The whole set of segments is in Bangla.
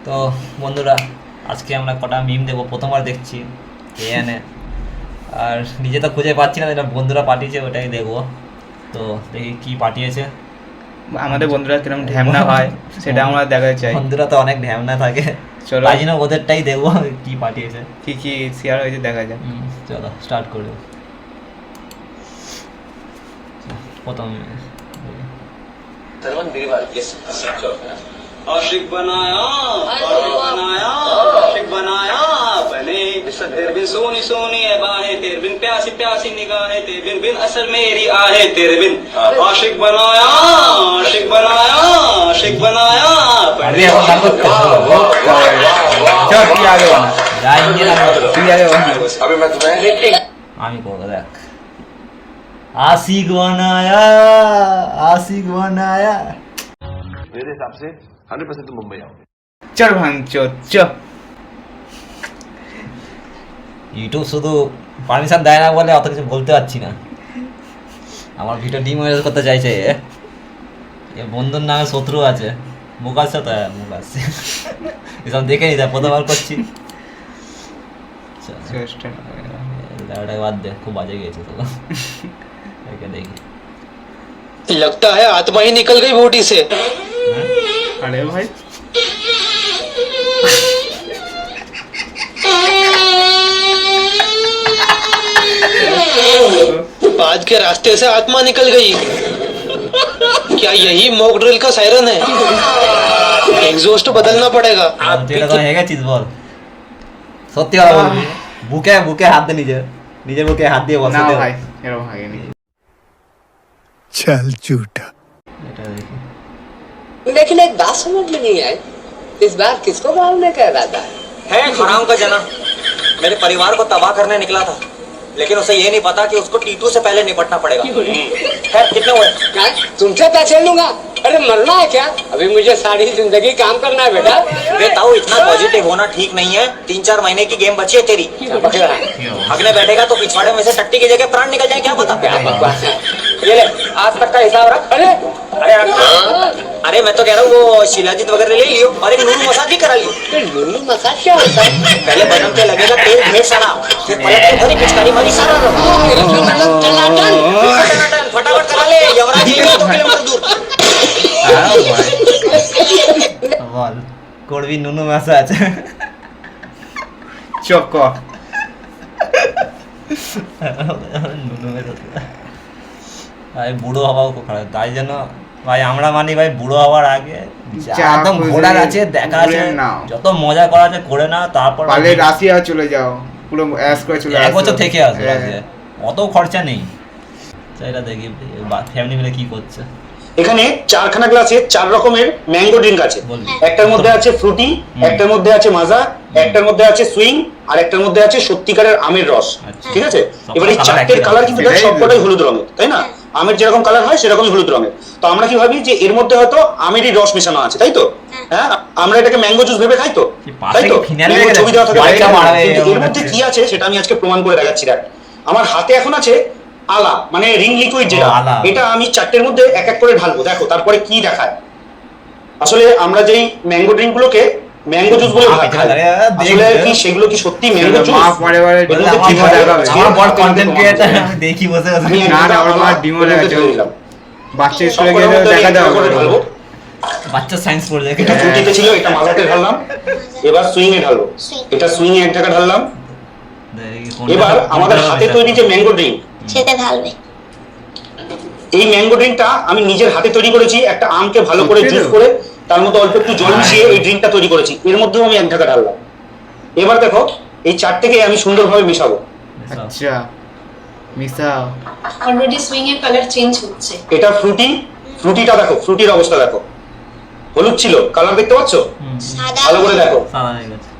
তো বন্ধুরা আজকে আমরা কটা মিম দেবো, প্রথমবার দেখছি কে জানে, আর নিজে তো খুঁজে পাচ্ছি না, যেটা বন্ধুরা পাঠিয়েছে ওটাই দেখবো। তো দেখি কি পাঠিয়েছে, আমাদের বন্ধুরা কিরকম ঢ্যামনা হয় সেটা আমরা দেখাতে চাই। বন্ধুরা তো অনেক ঢ্যামনা থাকে, চলো তাই জন্য ওদেরটাই দেবো কি পাঠিয়েছে। কি কি শেয়ার হয়েছে দেখা যাক। চলো স্টার্ট করি। প্রথম आशिक बनाया बनाया आशिक बनाया बने तेरे बिन सोनी सोनी है बाहें तेरे बिन प्यासी प्यासी निगाहें तेरे बिन बिन असर मेरी आहे तेरे बिन आशिक बनाया अरे अब गान को चल কি আগে বানা जाएंगे ना কি আগে বানা अभी मैं तुम्हें আমি করবো, দেখ आशिक बनाया आशिक बनाया। मेरे हिसाब से 100% तुम मुंबई आओगे। চল ভাঙচো চ ইউটিউব শুধু পারমিশন দেয় না বলে অত কিছু বলতে পারছি না। আমার ভিডিও ডিমোনেটাইজ করতে চাইছে এ বন্ধুর নামে শত্রু আছে, মুখ আসছে তো মুখ আসছে এসব দেখে নিতে প্রথমবার করছি। ওটাই বাদ দে, খুব বাজে গিয়েছে তো দেখে দেখি। लगता है आत्मा ही निकल गई बॉडी से। আরে ভাই आज के रास्ते से आत्मा निकल गई। क्या यही मॉक ड्रिल का सायरन है? एग्जॉस्ट बदलना पड़ेगा। তুই এটা তো হয়ে গেছিস বল, সত্যি কথা বলবি। বুকে বুকে হাত দে, নিজের নিজের বুকে হাত দিয়ে বসে না দে ভাই এরকম ভাগেনি। चल झूठा। এটা দেখি। लेकिन एक बात समझ में नहीं आई, इस बार किसको मारने का इरादा है? हराम का जना मेरे परिवार को तबाह करने निकला था, लेकिन उसे ये नहीं पता कि उसको टीटू से पहले निपटना पड़ेगा। खैर कितने हुए? क्या तुमसे पैसे लूंगा? अरे मरना है क्या? अभी मुझे सारी जिंदगी काम करना है बेटा। बेताऊ इतना पॉजिटिव होना ठीक नहीं है, 3-4 महीने की गेम बची है तेरी। अगले बैठेगा तो पिछवाड़े में से टट्टी की जगह प्राण निकल जाए, क्या पता। क्या बकवास है? ये ले आज तक का हिसाब रख। अरे अरे अरे मैं तो कह रहा हूँ वो शिलाजीत वगैरह ले लियो और एक नूनू मसाज भी करा लियो। ये लुल्लू मसाज क्या होता है? पहले बटन पे लगेगा तेल ढेर सारा, फिर पलट के भरी पिचकारी मारी सारा फटाफट करा ले, यमराज जी 2 किलोमीटर दूर। বল করবি নুনু ম্যাসাজ। চক নুনু ম্যাসাজ ভাই বুড়ো হওয়াও খুব খারাপ, তাই জন্য ভাই আমরা মানি ভাই বুড়ো হওয়ার আগে একদম ঘোরার আছে, দেখা আছে, যত মজা করা আছে করে না, তারপর পালে রাশিয়া চলে যাও, পুরো অ্যাশ করে চলে এক বছর আসো। থেকে আসবে হ্যাঁ। রাশিয়া, অত খরচা নেই। এটা দেখি ফ্যামিলি মিলে কি করছে। এখানে 4খানা গ্লাসে 4 রকমের ম্যাঙ্গো ড্রিঙ্ক আছে। বলবি। একটার মধ্যে আছে ফ্রুটি, একটার মধ্যে আছে মাজা, একটার মধ্যে আছে সুইং, আর একটার মধ্যে আছে সত্যিকারের আমের রস। আচ্ছা। ঠিক আছে, সবকটা এবার এই colour চারটের একই কালার রকম। কিন্তু দেখ সবকটাই হলুদ রঙের, তাই না? আমের যেরকম কালার হয় সেরকমই হলুদ রঙের। তো আমরা কি ভাবি যে এর মধ্যে হয়তো আমেরই রস মেশানো আছে, তাই তো? হ্যাঁ, আমরা এটাকে ম্যাঙ্গো জুস ভেবে খাই তো, পাশে তাই তো? কি ফিনাইল ম্যাঙ্গো রেখে ছবি দেওয়া থাকে, বাচ্চা মারাবে কিন্তু এর এরকম মধ্যে হচ্ছে। কি আছে সেটা আমি আজকে প্রমাণ করে দেখাচ্ছি। দেখ আমার হাতে এখন আছে আলা, মানে রিং লিকুইড যেটা, ও, আলা। এটা আমি চারটের মধ্যে এক এক করে ঢালবো, দেখো তারপরে কি দেখায়। আসলে আমরা যেই ম্যাঙ্গো ড্রিঙ্ক গুলোকে ম্যাঙ্গো জুস বলে ভাবি, আসলে কি সেগুলো কি সত্যি ম্যাঙ্গো জুস? মা পরে পরে এর মধ্যে কি ডিমো থাকে? দেখাবে। আমার বড় কন্টেন্ট ক্রিয়েটর, আমি দেখি বসে বসে। আমি না, না, একটা ওর আলা মা ডিমো এর মধ্যে দেখাচ্ছে। ঢেলে দিলাম। বাচ্চা স্কুলে সবকটার গেলে মধ্যে দেখা একটা দাও করে ঢালবো। বাচ্চা সায়েন্স পড়ে এটা ফ্রুটিতে ছিল, এটা মাজাতে ঢাললাম। এবার সুইং এ ঢালবো, এটা সুইং এ এক জায়গা ঢাললাম। এবার আমাদের হাতে তৈরি যে ম্যাঙ্গো ড্রিঙ্ক, সেটা ঢালবে। এই ম্যাঙ্গো ড্রিঙ্কটা আমি নিজের হাতে তৈরি করেছি। একটা আমকে ভালো করে সত্যি তো? জুস করে তার মধ্যে অল্প একটু জল মিশিয়ে এই ড্রিঙ্কটা তৈরি করেছি। এর মধ্যেও আমি এক ঢাকা ঢাললাম। এবার দেখো এই চারটেকে আমি সুন্দরভাবে মেশাবো। আচ্ছা মিশাও। অলরেডি সুইং এর কালার চেঞ্জ হচ্ছে। এটা ফ্রুটি, ফ্রুটিটা দেখো, ফ্রুটির অবস্থা দেখো, হলুদ ছিল, কালার দেখতে পাচ্ছ? সাদা ভালো করে দেখো,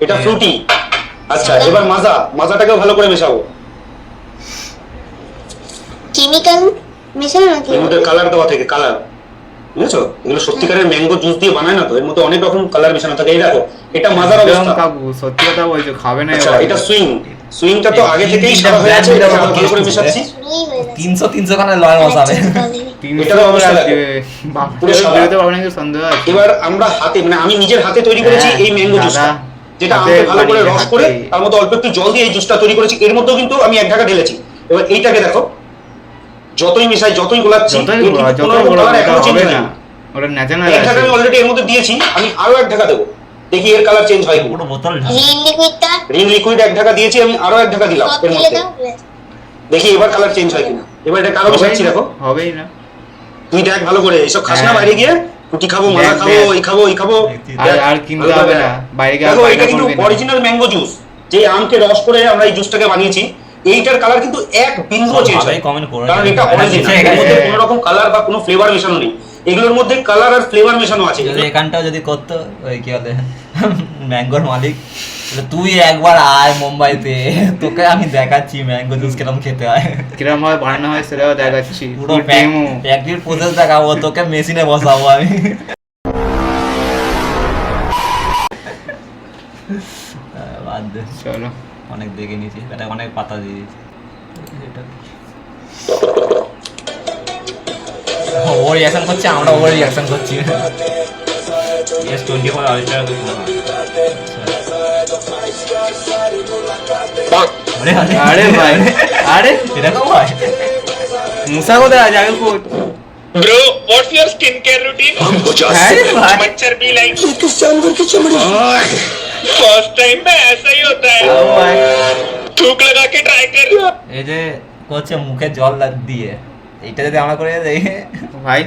এটা ফ্রুটি। আচ্ছা এবার মাজা, মাজাটাকেও ভালো করে মেশাবো। কেমিক্যাল মেশানো নাকি? এর মধ্যে কালার দেওয়া থেকে কালার বুঝেছো? এগুলো সত্যিকারের ম্যাঙ্গো জুস দিয়ে বানায় না তো, এর মধ্যে অনেক রকম কালার মেশানো থাকে। এই দেখো, এটা মাজার অবস্থা। কাকু সত্যি কথা বলছো, খাবে না আচ্ছা, এবার? এটা সুইংটা তো আগে থেকেই সাদা হয়ে আছে, এটা ভালো করে মেশাচ্ছি। 300 খানে লয় বসাবে। এটারও অবস্থা দেখো, পুরো সাদা। বেরোতে পারবে না, কিন্তু সন্দেহ আছে। এবার আমরা হাতে, মানে আমি নিজের হাতে তৈরি করেছি এই ম্যাঙ্গো জুসটা, যেটা আমকে ভালো করে রস করে তার মধ্যে অল্প একটু জল দিয়ে এই জুসটা তৈরি করেছি। এর মধ্যেও কিন্তু আমি 1 ঢাকা ঢেলেছি। এবার এইটাকে দেখো, যতই মিশাই, যতই গোলাচ্ছি, ওটা ন্যাচারাল 1 ঢাকা আমি অলরেডি এর মধ্যে দিয়েছি, আমি আরো 1 ঢাকা দেবো, দেখি এর কালার চেঞ্জ হয় কি। পুরো বোতল রিন লিকুইড 1 ঢাকা দিয়েছি, আমি আরো 1 ঢাকা দিলাম এর মধ্যে, দেখি এবার কালার চেঞ্জ হয় কিনা। এবার এটা কারো মিশাচ্ছি, দেখো হবেই না। তুই দেখ ভালো করে, এইসব খাস না বাইরে গিয়ে, রুটি খাবো, মাজা খাবো, এই খাবো, এই খাবো, আর কিনতে হবে না বাইরে গিয়ে। দেখো এটা কিন্তু অরিজিনাল ম্যাঙ্গো জুস, যে আমকে রস করে আমরা এই জুসটাকে বানিয়েছি। এইটার কালার কিন্তু এক বিন্দুও চেঞ্জ হয়, কারণ এটা অরিজিনাল, এর মধ্যে কোনো রকম কালার বা কোনো ফ্লেভার মেশানো নেই। এগুলোর মধ্যে কালার আর ফ্লেভার মেশানো আছে। যদি এখানটাও যদি করতো ওই কি বলে ম্যাঙ্গোর মালিক, তুই একবার আয় মুম্বাইতে, তোকে আমি দেখাচ্ছি ম্যাঙ্গো জুস কিরকম খেতে হয়, কিরকম ভাবে বানানো হয় সেটাও দেখাচ্ছি, পুরো ফ্যাক্টরির প্রসেস দেখাবো তোকে, মেশিনে বসাবো আমি। বাদ দে, চলো অনেক দেখে নিয়েছি, এটা অনেক পাতা দিয়ে দিয়েছি। ও রিয়াকশন করছে, আমরা ওর রিয়াকশন করছি। এস 24 আলট্রা আরে ভাই, আরে এরকম হয়? মুসা কোথায় আছে আগে কো? Bro, what's your skincare routine? मच्छर भी लाइक किस जानवर की चमड़ी? फर्स्ट टाइम में ऐसा ही होता है, थूक लगा के ट्राई कर। এই যে করছে মুখে জল দিয়ে, এইটা যদি আমরা করে দেই ভাই,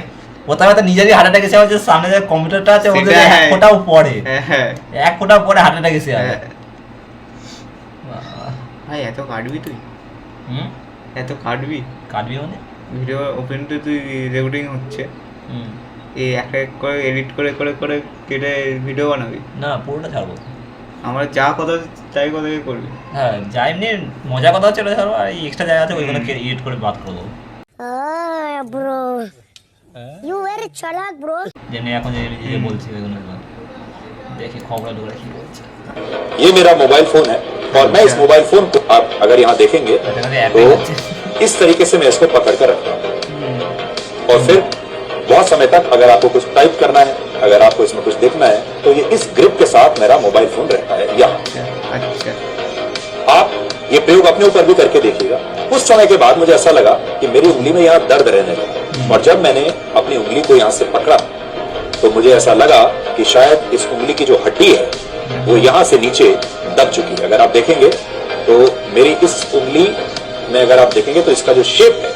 প্রথমে তো নিজেরই হার্ট অ্যাটাক এসে আমার যে সামনে যে কম্পিউটারটা আছে ওদের এক ফোঁটাও পড়ে, হ্যাঁ এক ফোঁটাও পড়ে হার্ট অ্যাটাক এসে যাবে। ভাই এত কাটবি তুই? এত কাটবি মানে ভিডিও ওপেন তো তুই রেকর্ডিং হচ্ছে, এই এক এক করে এডিট করে করে করে কেটে ভিডিও বানাবি? না, পুরোটা ছাড়বো। আমরা যা কথা তাই কথা করবি। হ্যাঁ, যা এমনি মজা কথা হচ্ছে ওটা ছাড়বো, আর এই এক্সট্রা জায়গা আছে ওইগুলো এডিট করে বাদ করে দেবো। ব্রো ইউ ভেরি চালাক ব্রো। যেমনি এখন যে বলছি ওইগুলো দেখি খবর ঢুকে কি বলছে। ये मेरा मोबाइल फोन है और मैं इस मोबाइल फोन को आप अगर यहाँ देखेंगे तो इस तरीके से मैं इसको पकड़ कर रखता हूँ, और फिर बहुत समय तक अगर आपको कुछ टाइप करना है, अगर आपको इसमें कुछ देखना है, तो ये इस ग्रिप के साथ मेरा मोबाइल फोन रहता है यहाँ। अच्छा, आप ये प्रयोग अपने ऊपर भी करके देखिएगा। कुछ समय के बाद मुझे ऐसा लगा कि मेरी उंगली में यहाँ दर्द रहने लगा, और जब मैंने अपनी उंगली को यहाँ से पकड़ा तो मुझे ऐसा लगा कि शायद इस उंगली की जो हड्डी है वो यहाँ से नीचे दब चुकी है। अगर आप देखेंगे तो मेरी इस उंगली में अगर आप देखेंगे तो इसका जो शेप है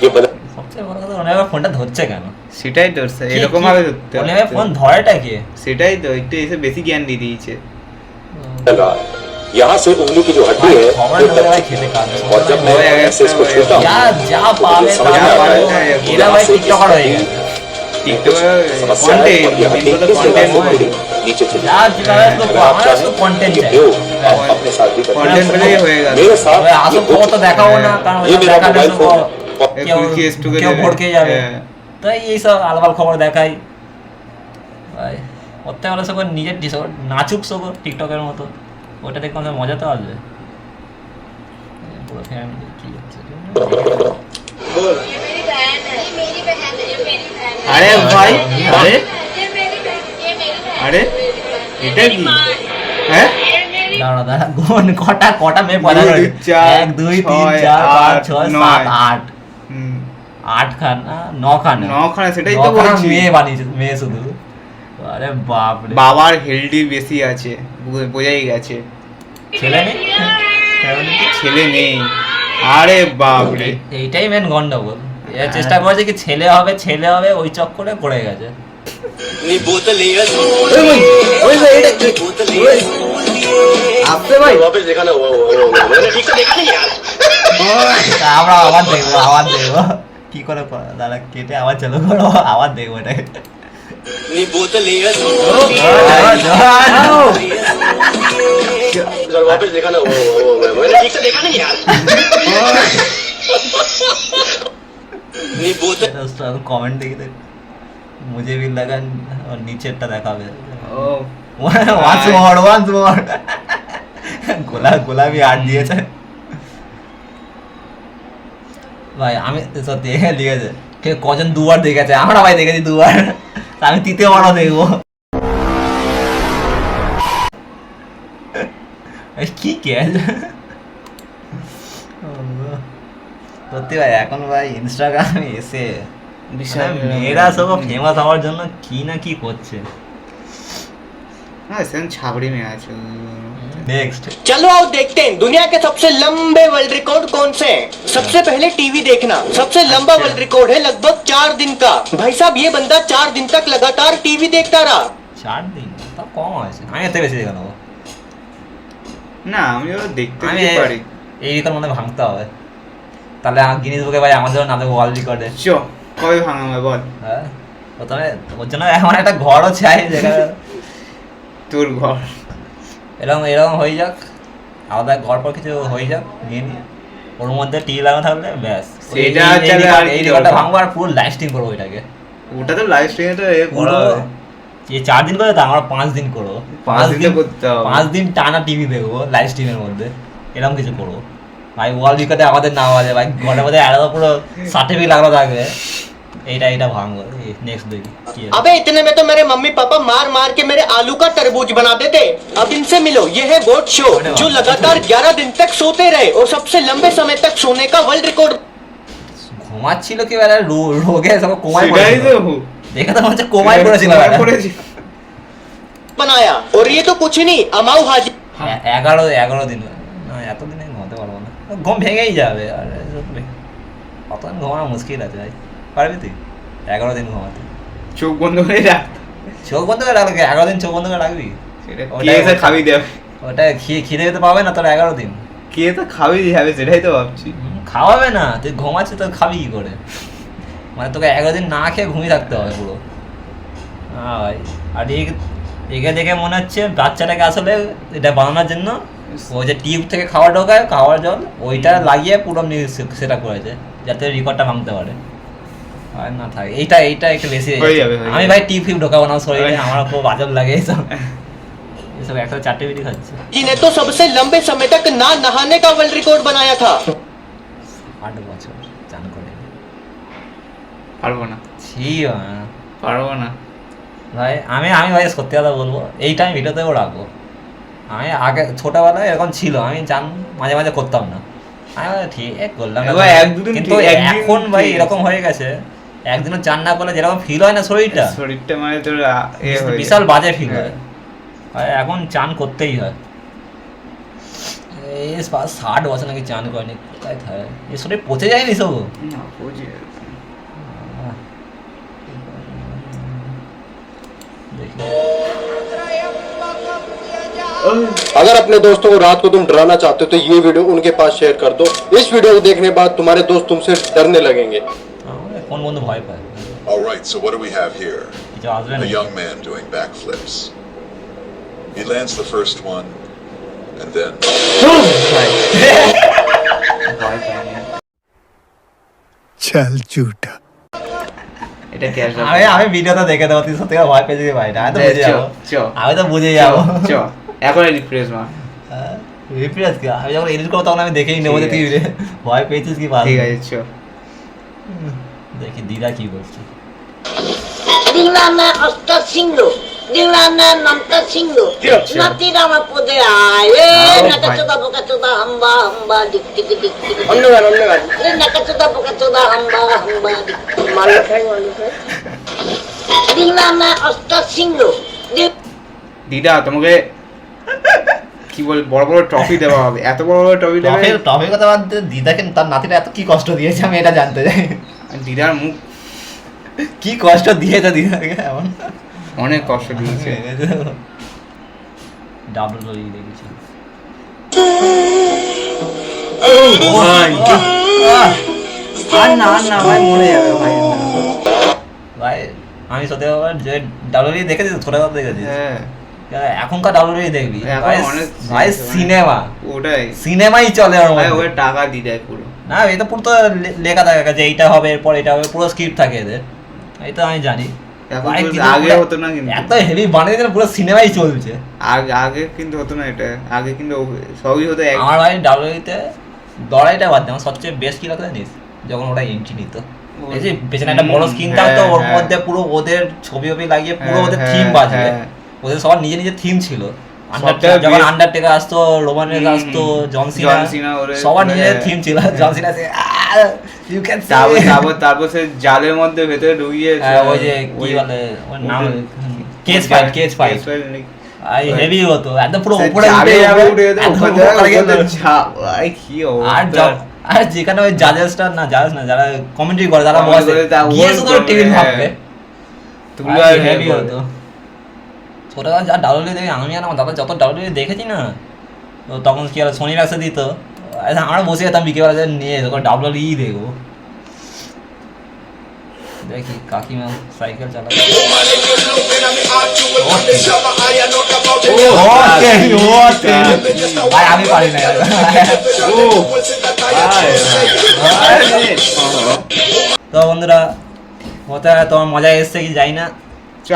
ये बदल। সবচেয়ে বড় কথা ওনারা ফোনটা ধরছে কেন? সেটাই তো, এরকম ভাবে ধরতে হবে। ওনারা ফোন ধরেটা কে? সেটাই তো, একটু এসে বেশি জ্ঞান দিয়ে দিয়েছে। यहाँ से उंगली की जो हड्डी है और जब मैं ऐसे इसको छूता हूँ যা পাবে समझ में आता है कि এরা यहाँ ভাই से টিকটকার হয়ে গেছে। समस्या है और ये हड्डी इस तरह से उंगली नीचे चली যা যেভাবে তো আমরা তো কন্টেন্ট চাই, प्रयोग आप अपने साथ भी करते কন্টেন্ট পেলেই হয়ে গেল। मेरे साथ আসল খবর তো দেখাবো না, কারণ ये ওইটা मेरा দেখালে मोबाइल তো फोन কেউ ভড়কে যাবে, তাই এইসব আলবাল খবর দেখাই ভাই। ওতে আমরা সব নিজের নাচুক সব টিকটকের মতো, ওটা দেখে আমাদের মজা তো আসবে। পুরো ফ্যামিলি কি হচ্ছে আরে ভাই, আরে আরে এটা কি? হ্যাঁ, দাঁড়া দাঁড়া, গুণ কটা মেয়ে পয়দা করে? 1 2 3 4 5 6 7 8 8 খান, 9 খান, 9 খানা, সেটাই তো বলছি। মেয়ে বানিয়েছে, মেয়ে শুধু। আরে বাপ রে, বাবার হেলদি বেশি আছে, বোঝাই গেছে। ছেলে নেই, ছেলে নেই, আরে বাপ রে, এইটাই মেন গন্ডগোল। এর চেষ্টা করেছে কি ছেলে হবে ছেলে হবে, ওই চক্করে পড়ে গেছে। আপনি ভাই वापस देखा ना, मैंने ठीक से देखा नहीं यार। আমরা আবার দেখবো কি করে দাদা, কেটে আবার চালু করো, আবার দেখবো এটাকে। वापस देखा ना, मैंने ठीक से देखा नहीं यार। কমেন্ট দেখি দেখ, मुझे भी लगा और नीचेরটা দেখাবে ও once more গোলাপি হাত দিয়েছে ভাই। আমি সত্যি লিখেছে কে কজন দুবার দেখেছে, আমরা ভাই দেখেছি দুবার, আমি তৃতীয়বারও দেখবো। কি ক্যাচ সত্যি ভাই। এখন ভাই ইনস্টাগ্রামে এসে মেয়েরা সব ফেমাস হওয়ার জন্য কি না কি করছে। হ্যাঁ সেরকম ছাবড়ি মেয়ে আছে। नेक्स्ट चलो आओ देखते हैं दुनिया के सबसे लंबे वर्ल्ड रिकॉर्ड कौन से हैं। सबसे पहले टीवी देखना। सबसे लंबा वर्ल्ड रिकॉर्ड है लगभग 4 दिन का। भाई साहब ये बंदा 4 दिन तक लगातार टीवी देखता रहा। 4 दिन তা কম আছে, আমি এত বেশি দেখে নেবো না। আমি ওরা দেখতে পারি, এই রেকর্ড মনে ভাঙতে হবে, তাহলে গিনিস বুকে ভাই আমাদের নামে ওয়ার্ল্ড রেকর্ডে। চ কবে ভাঙাবে বল? হ্যাঁ প্রথমে ওর জন্য আমার একটা ঘরও চাই, যেখানে তোর ঘর এরকম এরকম হয়ে যাক, আলাদা ঘর পর কিছু হয়ে যাক নিয়ে নিয়ে, ওর মধ্যে টিভি লাগানো থাকলে ব্যাস সেটা চলে। আর এই রেকর্ডটা ভাঙবো আর পুরো লাইভ স্ট্রিম করবো এটাকে। ওটা তো লাইভ স্ট্রিমে তো পুরো যে 4 দিন করে তো আমরা 5 দিন করবো, 5 দিন করতে হবে, 5 দিন টানা টিভি দেখবো লাইভ স্ট্রিমের মধ্যে, এরকম কিছু করবো ভাই। ওয়ার্ল্ড রেকর্ডে আমাদের নাম আছে ভাই, ঘরের মধ্যে আলাদা পুরো সার্টিফিকেট লাগানো থাকবে। এইটা ভাঙবো। নেক্সট দেখি কি আছে। अबे इतने में तो मेरे मम्मी पापा मार मार के मेरे आलू का तरबूज बनाते थे। अब इनसे मिलो, ये है गोट शो जो लगातार 11 दिन तक सोते रहे और सबसे लंबे समय तक सोने का वर्ल्ड रिकॉर्ड ঘুমাচ্ছিল কি বেলা রোগে সব কোমায় সেটাই পড়েছিল, তো দেখে তো মনে হচ্ছে কোমায় পড়েছিল बनाया। और ये तो कुछ नहीं, अमाउ हाजी 11 দিন না, এত দিনে ঘুমাতে পারবো না, ঘুম ভেঙেই যাবে। আর অত দিন ঘুমানো মুশকিল আছে ভাই, পারবি তুই 11 দিন ঘুমাতে? চোখ বন্ধ করে রাখ। চোখ বন্ধ করে রাখলে 11 দিন চোখ বন্ধ করে রাখবি? সেটা কে এসে খাবি দেবে? ওটা খিদে যেতে পাবে না তোর 11 দিন, কে তো খাবি যাবে সেটাই তো ভাবছি। খাওয়াবে না, তুই ঘুমাচ্ছিস তো খাবি কি করে? মানে তোকে 11 দিন না খেয়ে ঘুমিয়ে থাকতে হবে পুরো। হ্যাঁ ভাই। আর একে দেখে মনে হচ্ছে বাচ্চাটাকে আসলে এটা বানানোর জন্য ওই যে টিউব থেকে খাওয়া ঢোকায়, খাওয়ার জল ওইটা লাগিয়ে পুরো সেটা করেছে যাতে রেকর্ডটা ভাঙতে পারে। আর না থাকে এইটা একটু বেশি হয়ে যাবে। আমি ভাই টিউব ঢোকাবো না শরীরে, আমার খুব আজব লাগে এইসব। এসব একসাথে 4টে বিড়ি খাচ্ছে। जिन्हें तो सबसे लंबे समय तक ना नहाने का वर्ल्ड रिकॉर्ड बनाया था। 8 বছর চান করে পারবো না, পারবো না ভাই। আমি ভাই সত্যি কথা বলবো, এইটা আমি ভিডিওতেও রাখবো। আমি আগে ছোটবেলায় এরকম ছিল, আমি চান মাঝে মাঝে করতাম না, আমি ঠিক করলাম, কিন্তু এখন ভাই এরকম হয়ে গেছে, একদিনও চান না করলে যেরকম ফিল হয় না শরীরটা মানে তোর বিশাল বাজে ফিল হয়। এখন চান করতেই হয়। এই 60 বছর নাকি চান করেনি, কোথায় থাকে এ শরীর পচে যায়নি সব? अगर अपने दोस्तों को रात को तुम डराना चाहते हो तो ये वीडियो उनके पास शेयर कर दो। इस वीडियो को देखने के बाद तुम्हारे दोस्त तुमसे डरने लगेंगे। कौन बंदू भय पाए? All right, so what do we have here? A young man doing backflips. He lands the first one, and then. चल झूठा। আমি ভিডিওটা দেখে দেবো, তুই সত্যি ভয় পেয়ে যাবি ভাই। আমি তো বুঝে যাবো, আমি তো বুঝে যাবো। এখন রিফ্রেশ মা রিফ্রেশ কি? আমি যখন এডিট করবো তখন আমি দেখেই নেবো যে তুই ভয় পেয়েছিস কি ভালো। ঠিক আছে চ দেখি দিদা কি বলছে। দিলানা অস্তা সিংহ দিলানা নামটা সিংহ নাতি রামা পদে আয়ে নাকা চোদা বোকা চোদা হাম্বা হাম্বা ডিক্কি ডিক্কি অন্য গান নাকা চোদা বোকা চোদা হাম্বা হাম্বা মাল্লা খাই দিলানা অস্তা সিংহ দিদা তোমাকে কি বল বড় বড় ট্রফি দেওয়া হবে, এত বড় বড় ট্রফি দেবে। ট্রফির কথা বাদ দে, দিদাকে তার নাতিটা এত কি কষ্ট দিয়েছে আমি এটা জানতে চাই। দিদার মুখ কি কষ্ট দিয়েছে দিদাকে, এমন অনেক কষ্ট দিয়েছে। ডাবল লই দেখেছি ভাই। না না ভাই মরে যাবে ভাই। ভাই আমি সত্যি যে ডাবল দেখেছি, ছোটবেলা দেখেছি। এখনকার ডাবলুই দেখবি ভাই, সিনেমা ওটাই সিনেমাই চলে ওর মধ্যে, ওই টাকা দিয়ে দেয় পুরো। না এটা পুরো তো লেখা থাকে যে এইটা হবে, এরপর এটা হবে, পুরো স্ক্রিপ্ট থাকে এদের, এই তো আমি জানি। এখন ভাই, তো কিন্তু আগে পুরো- হতো না কিন্তু এত হেভি বানিয়ে দিয়েছে পুরো সিনেমাই চলছে। আগে কিন্তু হতো না এটা, আগে কিন্তু সবই হতো এক আমার ভাই ডাব্লিউতে লড়াইটা বাদ দিয়ে আমার সবচেয়ে বেস্ট কি লাগতো জানিস, যখন ওরা এন্ট্রি নিত, এই যে পেছনে একটা বড় স্ক্রিন থাকতো, ওর মধ্যে পুরো ওদের ছবি লাগিয়ে পুরো ওদের থিম বাজবে, ওদের সবার নিজে নিজে থিম ছিল। যখন আন্ডারটেকার আসতো, রোমান রেন্স আসতো, জন সিনা, সবার নিজের থিম ছিল। জন সিনা ইউ ক্যান সি, তারপর সে জালের মধ্যে ভেতরে ঢুকিয়ে ওই যে কি বলে ওর নাম, কেজ ফাইট আই হেভি হতো, একদম পুরো উপরে উঠে আর যেখানে ওই জাজেসটা না যারা কমেন্ট্রি করে তারা বসে গিয়ে শুধু টিভি ভাববে, তুলে হেভি হতো। ছোটবেলা যা ডাব্লিউডব্লিউ দেখি আমি আর আমার দাদা যত ডাব্লিউডব্লিউ দেখেছি না, তো তখন কি আর সোনি ম্যাক্সে দিত, আমরা বসে যেতাম বিকেলবেলা নিয়ে ডাব্লিউডব্লিউ দেখবো। দেখি কাকিমা সাইকেল চালায়, আমি পারি না। তো বন্ধুরা কোথায় তোমার মজা এসছে কি যাই না,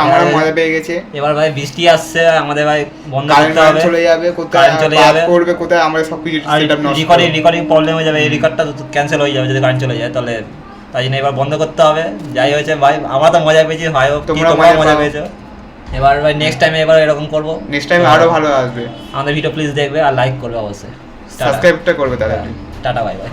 আমার মজা পেয়ে গেছে। এবার ভাই বৃষ্টি আসছে, আমাদের ভাই বন্ধ করতে হবে, চলে যাবে কোথায়, চলে যাবে করবে কোথায়, আমরা সবকিছু সেটআপ নষ্ট, রিকর্ডিং প্রবলেম হয়ে যাবে, এই রেকর্ডটা ক্যান্সেল হয়ে যাবে যদি কারেন্ট চলে যায়, তাহলে তাই জন্য এবার বন্ধ করতে হবে। যাই হয়েছে ভাই, আমরা তো মজা পেয়েছি, ভাই তোমরা মজা পেয়েছো। এবার ভাই নেক্সট টাইমে এবার এরকম করবো, নেক্সট টাইম আরো ভালো আসবে। আমাদের ভিডিও প্লিজ দেখবে আর লাইক করবে অবশ্যই, সাবস্ক্রাইবটা করবে তাহলে। Tata bye bye.